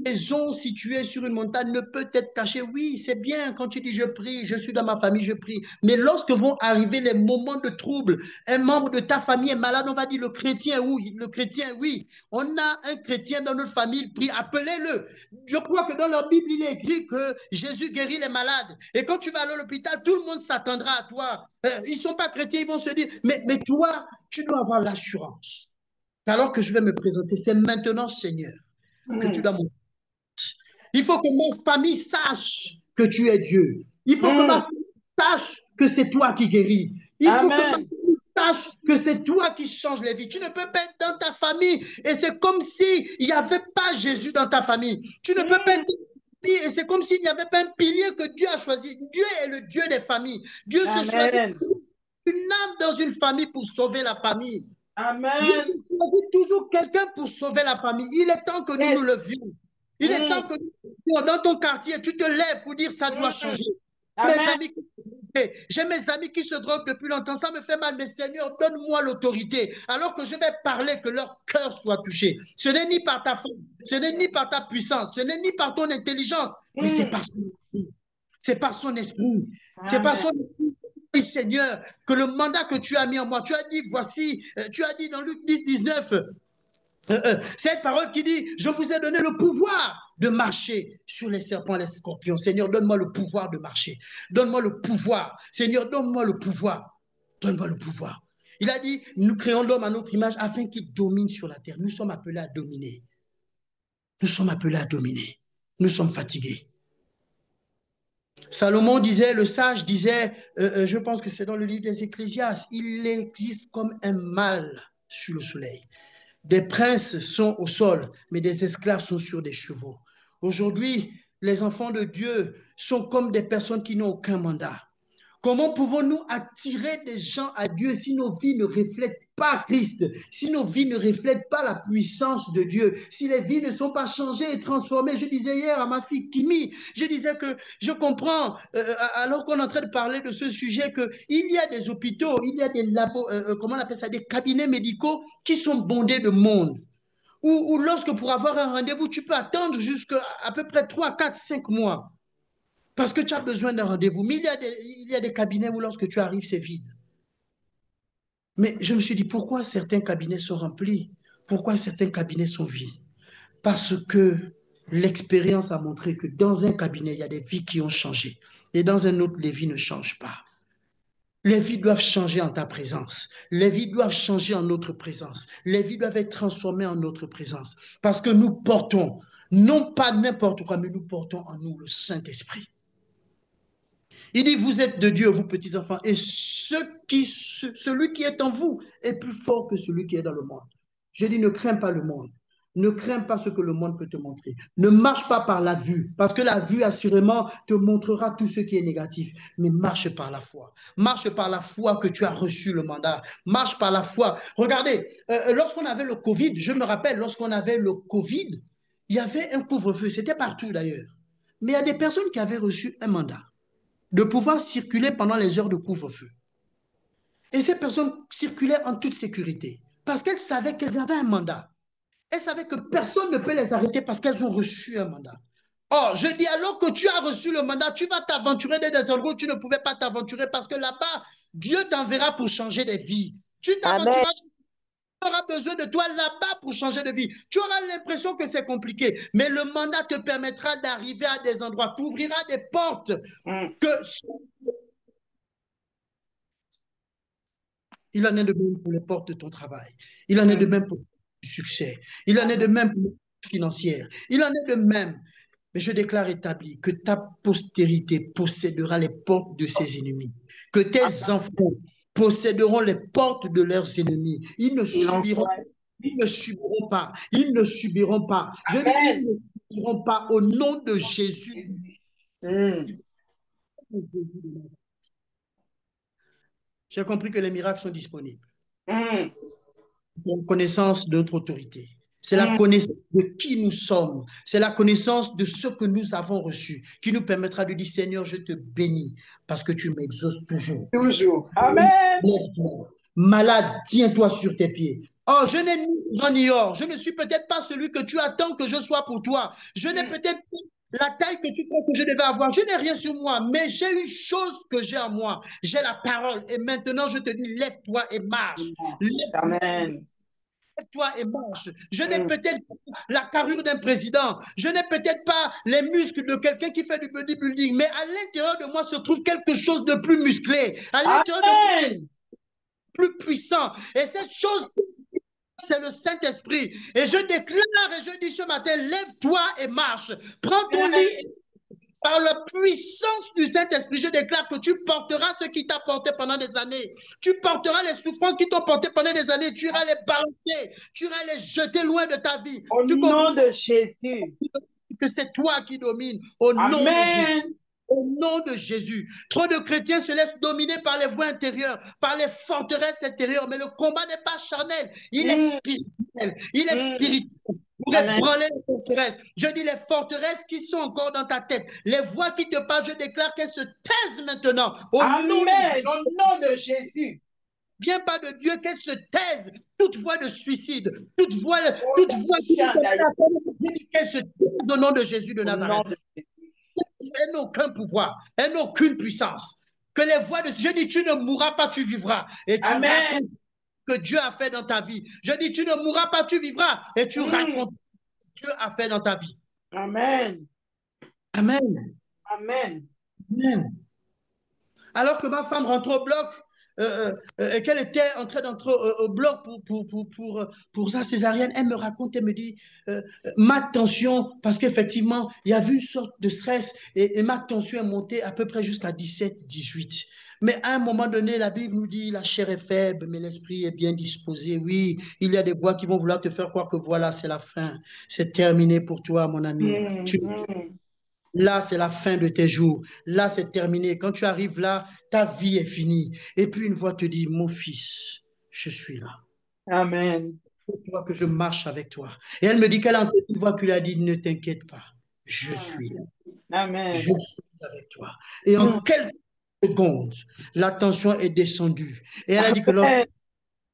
maison située sur une montagne ne peut être cachée. Oui, c'est bien quand tu dis je prie, je suis dans ma famille, je prie. Mais lorsque vont arriver les moments de trouble, un membre de ta famille est malade, on va dire le chrétien, oui, le chrétien, oui. On a un chrétien dans notre famille, il prie, appelez-le. Je crois que dans leur Bible, il est écrit que Jésus guérit les malades. Et quand tu vas aller à l'hôpital, tout le monde s'attendra à toi. Ils ne sont pas chrétiens, ils vont se dire, mais toi, tu dois avoir l'assurance. Alors que je vais me présenter, c'est maintenant, Seigneur, que tu dois me... Il faut que ma famille sache que tu es Dieu. Il faut que ma famille sache que c'est toi qui guéris. Il faut que ma famille sache que c'est toi qui changes les vies. Tu ne peux pas être dans ta famille et c'est comme s'il n'y avait pas Jésus dans ta famille. Tu ne peux pas être et c'est comme s'il n'y avait pas un pilier que Dieu a choisi. Dieu est le Dieu des familles. Dieu se choisit une âme dans une famille pour sauver la famille. Amen. Dieu choisit toujours quelqu'un pour sauver la famille. Il est temps que nous nous levions. Il est temps que dans ton quartier, tu te lèves pour dire ça doit changer. J'ai mes amis qui se droguent depuis longtemps, ça me fait mal, mais Seigneur, donne-moi l'autorité, alors que je vais parler, que leur cœur soit touché. Ce n'est ni par ta force, ce n'est ni par ta puissance, ce n'est ni par ton intelligence, mais c'est par son esprit. C'est par son esprit. C'est par son esprit, Seigneur, que le mandat que tu as mis en moi, tu as dit, voici, tu as dit dans Luc 10, 19, cette parole qui dit, je vous ai donné le pouvoir de marcher sur les serpents et les scorpions. Seigneur, donne-moi le pouvoir de marcher. Donne-moi le pouvoir. Seigneur, donne-moi le pouvoir. Donne-moi le pouvoir. Il a dit, nous créons l'homme à notre image afin qu'il domine sur la terre. Nous sommes appelés à dominer. Nous sommes appelés à dominer. Nous sommes fatigués. Salomon disait, le sage disait, je pense que c'est dans le livre des Ecclésiastes, il existe comme un mal sur le soleil. Des princes sont au sol, mais des esclaves sont sur des chevaux. Aujourd'hui, les enfants de Dieu sont comme des personnes qui n'ont aucun mandat. Comment pouvons-nous attirer des gens à Dieu si nos vies ne reflètent pas Christ, si nos vies ne reflètent pas la puissance de Dieu, si les vies ne sont pas changées et transformées, je disais hier à ma fille Kimi, je disais que je comprends, alors qu'on est en train de parler de ce sujet, qu'il y a des hôpitaux, il y a des labos, comment on appelle ça, des cabinets médicaux qui sont bondés de monde. Ou lorsque pour avoir un rendez-vous, tu peux attendre jusqu'à à peu près 3, 4, 5 mois. Parce que tu as besoin d'un rendez-vous. Mais il y a des cabinets où lorsque tu arrives, c'est vide. Mais je me suis dit, pourquoi certains cabinets sont remplis? Pourquoi certains cabinets sont vides? Parce que l'expérience a montré que dans un cabinet, il y a des vies qui ont changé. Et dans un autre, les vies ne changent pas. Les vies doivent changer en ta présence. Les vies doivent changer en notre présence. Les vies doivent être transformées en notre présence. Parce que nous portons, non pas n'importe quoi, mais nous portons en nous le Saint-Esprit. Il dit, vous êtes de Dieu, vous petits enfants, et celui qui est en vous est plus fort que celui qui est dans le monde. Je dis, ne crains pas le monde. Ne crains pas ce que le monde peut te montrer. Ne marche pas par la vue, parce que la vue, assurément, te montrera tout ce qui est négatif. Mais marche par la foi. Marche par la foi que tu as reçu le mandat. Marche par la foi. Regardez, lorsqu'on avait le Covid, je me rappelle, lorsqu'on avait le Covid, il y avait un couvre-feu. C'était partout d'ailleurs. Mais il y a des personnes qui avaient reçu un mandat de pouvoir circuler pendant les heures de couvre-feu. Et ces personnes circulaient en toute sécurité parce qu'elles savaient qu'elles avaient un mandat. Elles savaient que personne ne peut les arrêter parce qu'elles ont reçu un mandat. Or, je dis, alors que tu as reçu le mandat, tu vas t'aventurer dans des endroits où tu ne pouvais pas t'aventurer parce que là-bas, Dieu t'enverra pour changer des vies. Tu t'aventureras, tu auras besoin de toi là-bas pour changer de vie. Tu auras l'impression que c'est compliqué, mais le mandat te permettra d'arriver à des endroits, t'ouvrira des portes que... Il en est de même pour les portes de ton travail. Il en est de même pour le succès. Il en est de même pour les financières. Il en est de même. Mais je déclare établi que ta postérité possédera les portes de ses ennemis. Que tes enfants posséderont les portes de leurs ennemis. Ils ne subiront pas. Ils ne subiront pas. Je dis, ils ne subiront pas au nom de Jésus. J'ai compris que les miracles sont disponibles. C'est la connaissance de notre autorité. C'est la connaissance de qui nous sommes. C'est la connaissance de ce que nous avons reçu qui nous permettra de dire, Seigneur, je te bénis parce que tu m'exauces toujours. Toujours. Amen. Lève-toi. Malade, tiens-toi sur tes pieds. Oh, je n'ai ni argent ni or. Je ne suis peut-être pas celui que tu attends que je sois pour toi. Je n'ai peut-être pas la taille que tu crois que je devais avoir. Je n'ai rien sur moi, mais j'ai une chose que j'ai en moi. J'ai la parole. Et maintenant, je te dis, lève-toi et marche. Amen. Lève-toi et marche. Je n'ai peut-être pas la carrure d'un président. Je n'ai peut-être pas les muscles de quelqu'un qui fait du bodybuilding, mais à l'intérieur de moi se trouve quelque chose de plus musclé. À l'intérieur de moi, plus puissant. Et cette chose, c'est le Saint-Esprit. Et je déclare et je dis ce matin, lève-toi et marche. Prends ton lit et par la puissance du Saint-Esprit, je déclare que tu porteras ce qui t'a porté pendant des années. Tu porteras les souffrances qui t'ont porté pendant des années. Tu iras les balancer. Tu iras les jeter loin de ta vie. Au nom de Jésus. Que c'est toi qui domines. Au nom de Jésus. Au nom de Jésus. Trop de chrétiens se laissent dominer par les voies intérieures, par les forteresses intérieures, mais le combat n'est pas charnel, il est spirituel. Il est spirituel. Pour ébranler les forteresses. Je dis les forteresses qui sont encore dans ta tête, les voix qui te parlent, je déclare qu'elles se taisent maintenant. Au nom de Jésus. Viens pas de Dieu, qu'elle se taise, toute voix de suicide, toute voix qui je dis qu'elle se taise au nom de Jésus de Nazareth. Elle n'a aucun pouvoir, elle n'a aucune puissance. Que les voix de je dis, tu ne mourras pas, tu vivras. Et tu racontes ce que Dieu a fait dans ta vie. Je dis, tu ne mourras pas, tu vivras. Et tu racontes ce que Dieu a fait dans ta vie. Amen. Amen. Amen. Amen. Alors que ma femme rentre au bloc, et qu'elle était en train d'entrer au bloc pour sa césarienne, elle me raconte, elle me dit, ma tension, parce qu'effectivement, il y avait une sorte de stress et ma tension est montée à peu près jusqu'à 17, 18. Mais à un moment donné, la Bible nous dit, la chair est faible, mais l'esprit est bien disposé. Oui, il y a des voix qui vont vouloir te faire croire que voilà, c'est la fin. C'est terminé pour toi, mon ami. Là, c'est la fin de tes jours. Là, c'est terminé. Quand tu arrives là, ta vie est finie. Et puis une voix te dit, mon fils, je suis là. Amen. Tu vois que je marche avec toi. Et elle me dit qu'elle a entendu une voix qui lui a dit, ne t'inquiète pas, je suis là. Amen. Je suis avec toi. Et en quelques secondes, la tension est descendue. Et elle a dit que lorsque Amen.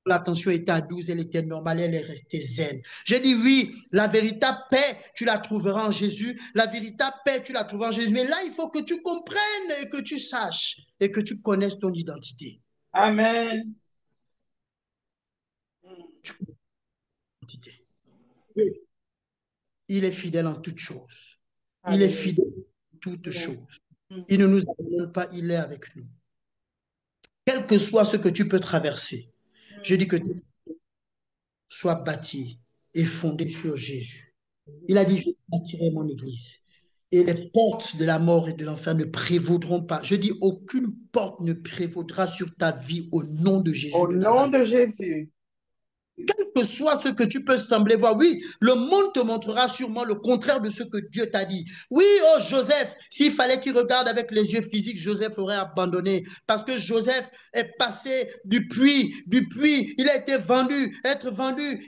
la tension était à 12, elle était normale, elle est restée zen. J'ai dit oui, la véritable paix, tu la trouveras en Jésus. La véritable paix, tu la trouveras en Jésus. Mais là, il faut que tu comprennes et que tu saches et que tu connaisses ton identité. Amen. Il est fidèle en toutes choses. Il est Alléluia. fidèle en toutes choses. Il ne nous abandonne pas, il est avec nous. Quel que soit ce que tu peux traverser, je dis que tu sois bâti et fondé sur Jésus. Il a dit, je bâtirai mon église. Et les portes de la mort et de l'enfer ne prévaudront pas. Je dis, aucune porte ne prévaudra sur ta vie au nom de Jésus Au de nom Nazareth. de Jésus. Quel que soit ce que tu peux sembler voir, oui, le monde te montrera sûrement le contraire de ce que Dieu t'a dit. Oui, oh Joseph, s'il fallait qu'il regarde avec les yeux physiques, Joseph aurait abandonné. Parce que Joseph est passé du puits, il a été vendu,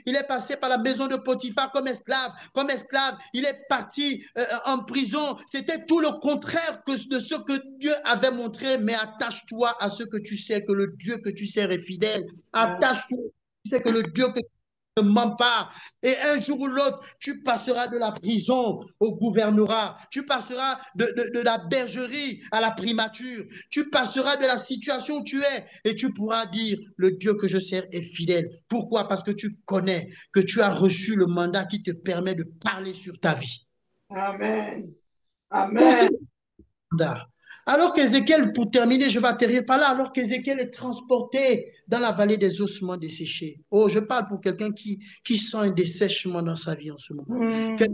il est passé par la maison de Potiphar comme esclave, il est parti en prison. C'était tout le contraire de ce que Dieu avait montré, mais attache-toi à ce que tu sais, que le Dieu que tu sers est fidèle. Attache-toi. Tu sais que le Dieu que tu ne ment pas. Et un jour ou l'autre, tu passeras de la prison au gouvernorat. Tu passeras de la bergerie à la primature. Tu passeras de la situation où tu es et tu pourras dire, le Dieu que je sers est fidèle. Pourquoi? Parce que tu connais que tu as reçu le mandat qui te permet de parler sur ta vie. Amen. Amen. Considère le mandat. Alors qu'Ézéchiel, pour terminer, je vais atterrir par là, alors qu'Ézéchiel est transporté dans la vallée des ossements desséchés. Oh, je parle pour quelqu'un qui sent un dessèchement dans sa vie en ce moment. Quel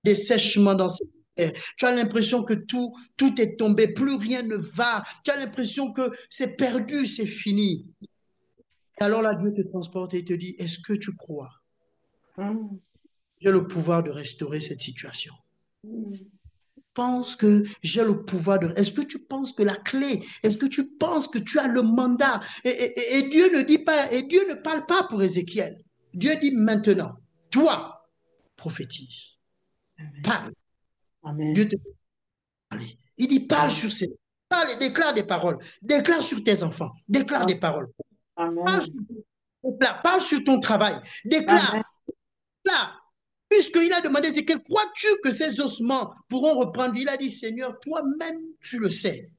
dessèchement dans sa vie. Tu as l'impression que tout est tombé, plus rien ne va. Tu as l'impression que c'est perdu, c'est fini. Et alors là, Dieu te transporte et te dit, est-ce que tu crois? J'ai le pouvoir de restaurer cette situation. Pense que j'ai le pouvoir de... Est-ce que tu penses que la clé, est-ce que tu penses que tu as le mandat? Et Dieu ne dit pas, et Dieu ne parle pas pour Ézéchiel. Dieu dit maintenant, toi, prophétise, parle. Amen. Dieu te parle. Il dit, parle sur ces... Parle et déclare des paroles. Déclare sur tes enfants. Déclare des paroles. Amen. Parle sur ton travail. Amen. Déclare. Déclare. Puisqu'il a demandé, Ézéchiel, crois-tu que ces ossements pourront reprendre? Il a dit, Seigneur, toi-même, tu le sais.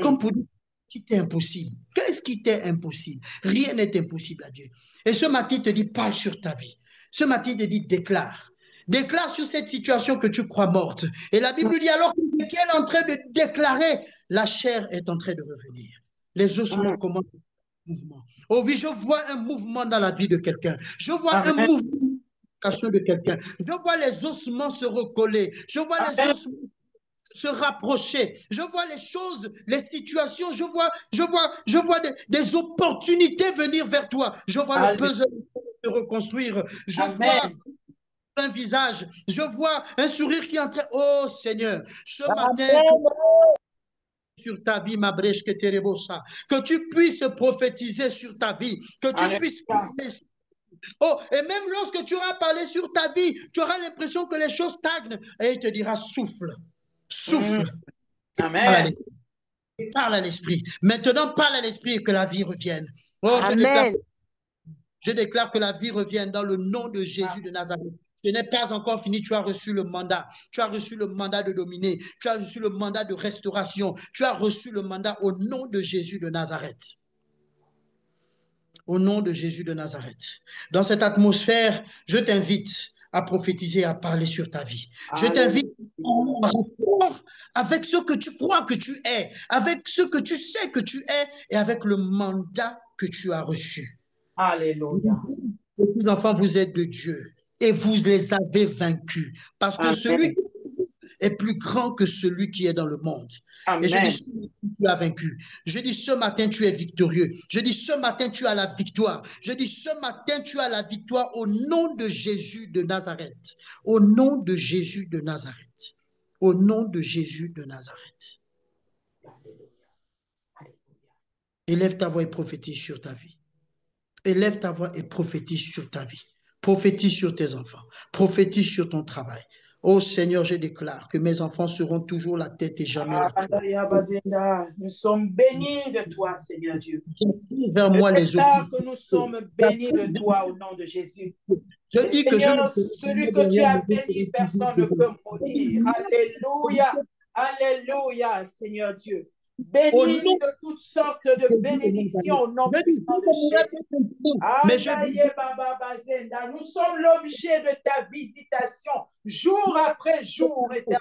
Comme pour dire, qui t'est impossible. Qu'est-ce qui t'est impossible? Rien n'est impossible à Dieu. Et ce matin, il te dit, parle sur ta vie. Ce matin, il te dit, déclare. Déclare sur cette situation que tu crois morte. Et la Bible nous dit, alors qu'elle est en train de déclarer, la chair est en train de revenir. Les ossements commencent un mouvement. Oh oui, je vois un mouvement dans la vie de quelqu'un. Je vois un Amen. mouvement de quelqu'un. Je vois les ossements se recoller. Je vois les Amen. ossements se rapprocher. Je vois les choses, les situations. Je vois des opportunités venir vers toi. Je vois le Alléluia. puzzle se reconstruire. Je vois Amen. un visage. Je vois un sourire qui est en train. Oh Seigneur, ce matin, Amen. sur ta vie, ma brèche que terebosa, que tu puisses prophétiser sur ta vie, que tu puisses Alléluia. parler. Oh, et même lorsque tu auras parlé sur ta vie, tu auras l'impression que les choses stagnent et il te dira souffle, souffle, parle à Amen. l'esprit. Parle à l'esprit. Maintenant, parle à l'esprit et que la vie revienne. Oh, Amen. je déclare que la vie revienne dans le nom de Jésus de Nazareth. Ce n'est pas encore fini, tu as reçu le mandat. Tu as reçu le mandat de dominer. Tu as reçu le mandat de restauration. Tu as reçu le mandat au nom de Jésus de Nazareth. Au nom de Jésus de Nazareth. Dans cette atmosphère, je t'invite à prophétiser, à parler sur ta vie. Je t'invite avec ce que tu crois que tu es, avec ce que tu sais que tu es et avec le mandat que tu as reçu. Alléluia. Les enfants, vous êtes de Dieu et vous les avez vaincus parce que celui Amen. qui est plus grand que celui qui est dans le monde. Et je dis, Amen. ce matin, tu as vaincu. Je dis, ce matin, tu es victorieux. Je dis, ce matin, tu as la victoire. Je dis, ce matin, tu as la victoire au nom de Jésus de Nazareth. Au nom de Jésus de Nazareth. Au nom de Jésus de Nazareth. Élève ta voix et prophétise sur ta vie. élève ta voix et prophétise sur ta vie. Prophétise sur tes enfants. Prophétise sur ton travail. Oh Seigneur, je déclare que mes enfants seront toujours la tête et jamais la queue. Nous sommes bénis de toi, Seigneur Dieu. Vers moi Je les déclare que nous sommes bénis de toi au nom de Jésus. Je Et dis que je Seigneur, ne celui que tu as béni, personne ne peut maudire. Alléluia. Alléluia, Seigneur Dieu. Au Bénis nom de toutes sortes de bénédictions au nom puissant de Jésus. mais je Aïe, Baba Bazenda, nous sommes l'objet de ta visitation jour après jour, éternel,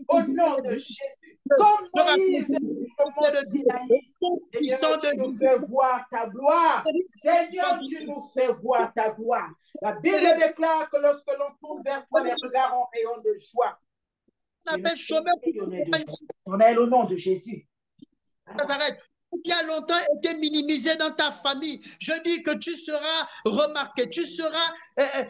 au nom de Jésus. Comme Moïse sur le mont Sinaï, Seigneur, tu nous fais voir ta gloire. Seigneur, tu nous fais voir ta gloire. La Bible déclare que lorsque l'on tourne vers toi, les regards ont rayon de joie. on appelle chômeur Éternel, au nom de Jésus. Nazareth, qui a longtemps été minimisé dans ta famille. Je dis que tu seras remarqué, tu seras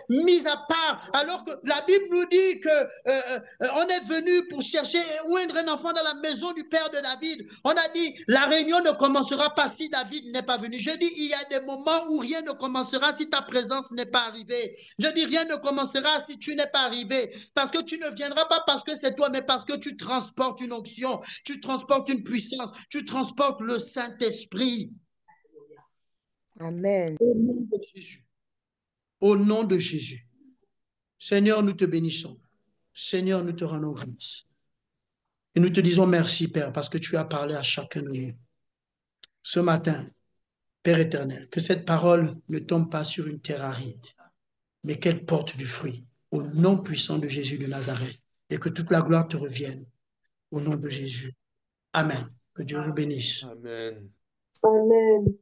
mis à part. Alors que la Bible nous dit que on est venu pour chercher et oindre un enfant dans la maison du père de David. On a dit la réunion ne commencera pas si David n'est pas venu. Je dis il y a des moments où rien ne commencera si ta présence n'est pas arrivée. Je dis rien ne commencera si tu n'es pas arrivé. Parce que tu ne viendras pas parce que c'est toi, mais parce que tu transportes une onction, tu transportes une puissance, tu transportes le Saint-Esprit. Amen. Au nom de Jésus. Au nom de Jésus. Seigneur, nous te bénissons. Seigneur, nous te rendons grâce. Et nous te disons merci, Père, parce que tu as parlé à chacun de nous. Ce matin, Père éternel, que cette parole ne tombe pas sur une terre aride, mais qu'elle porte du fruit. Au nom puissant de Jésus de Nazareth. Et que toute la gloire te revienne. Au nom de Jésus. Amen. Que Dieu vous bénisse. Amen. Amen.